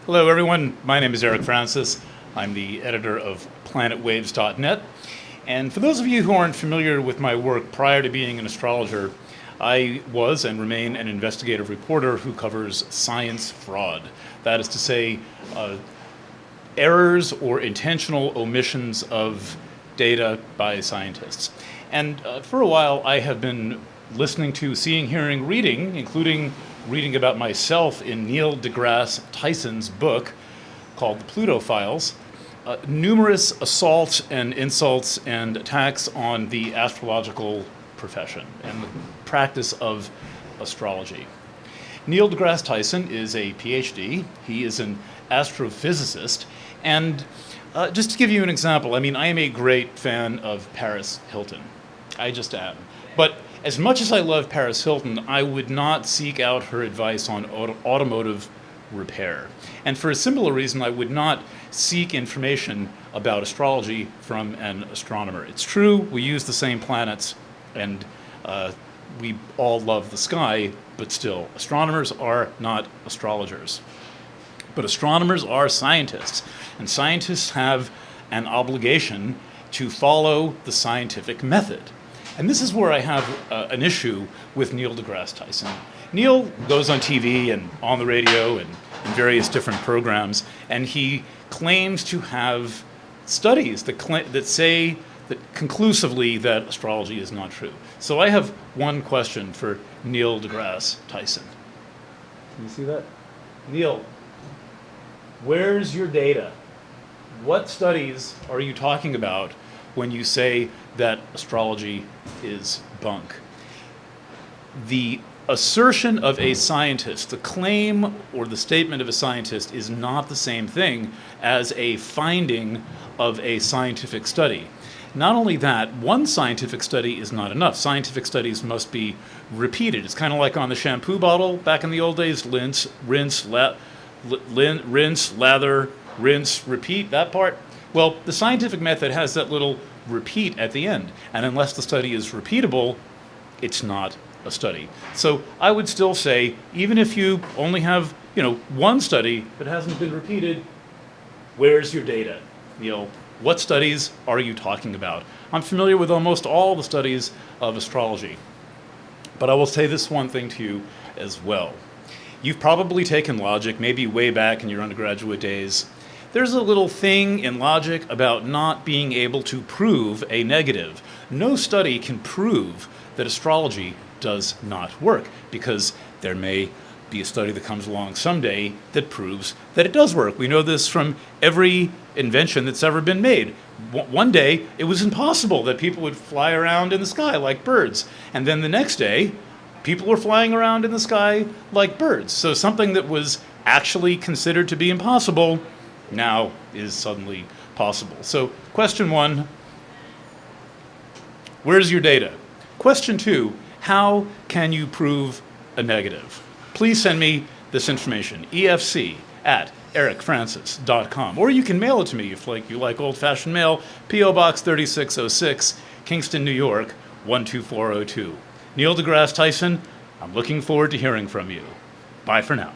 Hello, everyone. My name is Eric Francis. I'm the editor of planetwaves.net. And for those of you who aren't familiar with my work prior to being an astrologer, I was and remain an investigative reporter who covers science fraud. That is to say, errors or intentional omissions of data by scientists. And for a while, I have been listening to, seeing, hearing, reading, including reading about myself in Neil deGrasse Tyson's book called The Pluto Files, numerous assaults and insults and attacks on the astrological profession and the practice of astrology. Neil deGrasse Tyson is a PhD. He is an astrophysicist. And just to give you an example, I am a great fan of Paris Hilton. I just am. But as much as I love Paris Hilton, I would not seek out her advice on automotive repair. And for a similar reason, I would not seek information about astrology from an astronomer. It's true, we use the same planets, and we all love the sky, but still, astronomers are not astrologers. But astronomers are scientists, and scientists have an obligation to follow the scientific method. And this is where I have an issue with Neil deGrasse Tyson. Neil goes on TV and on the radio and in various different programs, and he claims to have studies that say that conclusively that astrology is not true. So I have one question for Neil deGrasse Tyson. Can you see that? Neil, where's your data? What studies are you talking about when you say that astrology is bunk? The assertion of a scientist, the claim or the statement of a scientist, is not the same thing as a finding of a scientific study. Not only that, one scientific study is not enough. Scientific studies must be repeated. It's kind of like on the shampoo bottle back in the old days: rinse, lather, rinse, repeat, that part. Well, the scientific method has that little repeat at the end, and unless the study is repeatable, it's not a study. So I would still say, even if you only have, one study that hasn't been repeated, where's your data? What studies are you talking about? I'm familiar with almost all the studies of astrology, but I will say this one thing to you as well. You've probably taken logic, maybe way back in your undergraduate days. There's a little thing in logic about not being able to prove a negative. No study can prove that astrology does not work, because there may be a study that comes along someday that proves that it does work. We know this from every invention that's ever been made. One day, it was impossible that people would fly around in the sky like birds. And then the next day, people were flying around in the sky like birds. So something that was actually considered to be impossible now is suddenly possible. So question one, where's your data? Question two, how can you prove a negative? Please send me this information, efc@ericfrancis.com, or you can mail it to me if you like old-fashioned mail, P.O. Box 3606, Kingston, New York, 12402. Neil deGrasse Tyson, I'm looking forward to hearing from you. Bye for now.